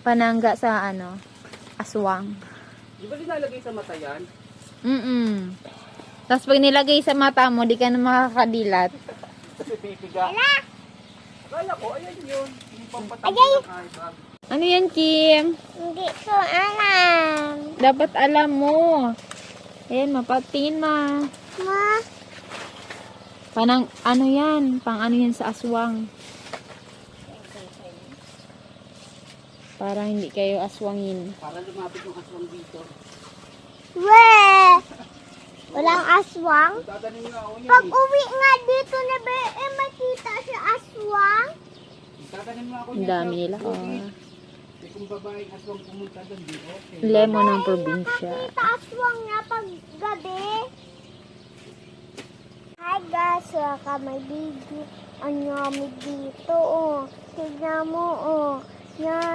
Panangga sa ano, aswang. Di ba nilalagay sa mata yan? Tapos pag nilagay sa mata mo, di ka na makakadilat. Kasi pipiga. Akala ko, ayan yun. Yung pampatanggal ng eyebag. Ano yan, Kim? Hindi ko alam. Dapat alam mo. Ayan, mapatingin ma. Ma, Panang, ano yan? Pang ano yan sa aswang. Para hindi kayo aswangin. Para lumapit yung aswang dito. we! Walang aswang? Dadanin nga ako yan Pag eh. uwi nga dito na ba, makita siya aswang? Dadanin nga ako Ang yan. dami sa nila. bukid. Eh, kung babaeng aswang pumunta doon, di okay. Lemon ng probinsya. Nakakita aswang niya pag gabi. Hi guys, welcome my video. Ang yummy dito, oh. Tignan mo, oh. Yan.